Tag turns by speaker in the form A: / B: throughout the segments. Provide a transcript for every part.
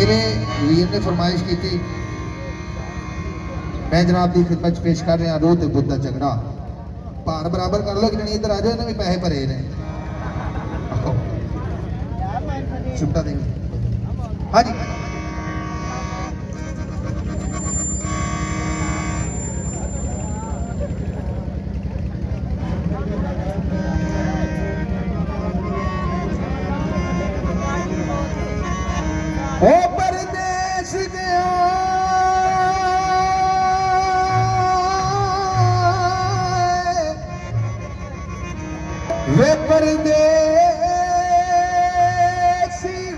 A: मेरे वीर ने फरमाइश की थी, मैं जनाब की खिदमत पेश कर रहा रोह ते बुद्ध का झगड़ा भार बराबर कर लो कि नहीं, इधर आ जाओ, इन्हें भी पैसे भरे ने छुट्टा देंगे। हाँ जी ओ परदेस गया वे परदेसी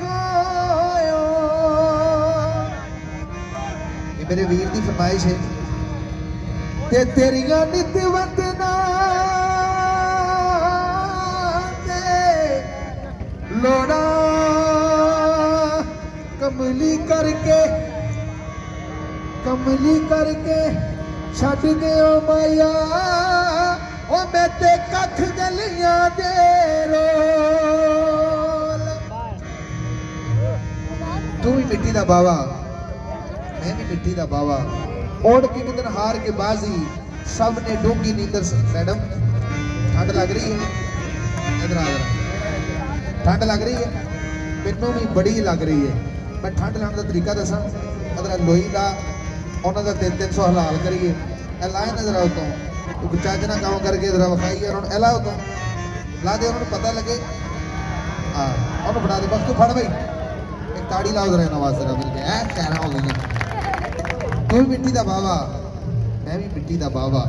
A: गयो। ये मेरे वीर की फरमाइश है ते तेरिया नित वतना लोड़ा कमली करके छड़ गयो माया ओ मैं ते कख गलियां दे रोल। तू भी मिट्टी दा बावा मैं भी मिट्टी दा बावा ओढ़ के किधर हार के बाजी सब ने डूंगी नींदर। मैडम ठंड लग रही है, इधर आ जरा, ठंड लग रही है, मैनू भी बड़ी लग रही है। मैं ठंड लाने का तरीका दसा, अगर लोई का उन्होंने 300 हलाल करिए लाए नजर आओ तो चज ना काम करके जरा विखाइए एला तो ला दे, उन्होंने पता लगे। हाँ उन्होंने बना दे बस, तू फड़ भाई एक ताड़ी लाओ जरा नवाज जरा मिल गया कहना हो गई। तू भी मिट्टी का बावा मैं भी मिट्टी का बावा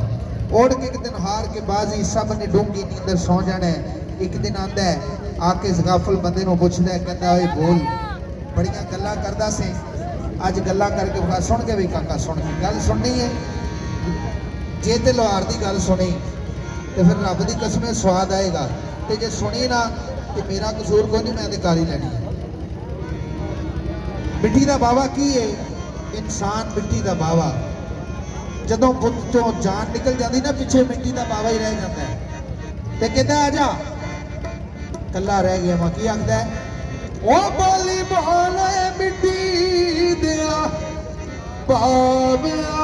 A: ओढ़ के एक दिन हार के बाजी सब ने डूंगी नींदर सौ जाना है। एक दिन आंदा है आके इस गाफल बंदे को पुछदा है, कहता है बोल बड़ियां गल्लां करदा से अज गल्लां करके विखा। सुन के भी काका सुन के गल सुननी है, जे ते लोहार की गल सुनी तो फिर रब की कसम स्वाद आएगा, तो जे सुनी ना तो मेरा कसूर कोई नहीं, मैं अधिकारी लैनी है। मिट्टी का बावा की है इंसान, मिट्टी का बावा जदों बुत चो जान निकल जाती ना पिछे मिट्टी का बावा ही रह जाता है। तो कहता आ जा कला रह गया मैं की आखदा है ओ बोली बोले मिट्टी दिया बाविया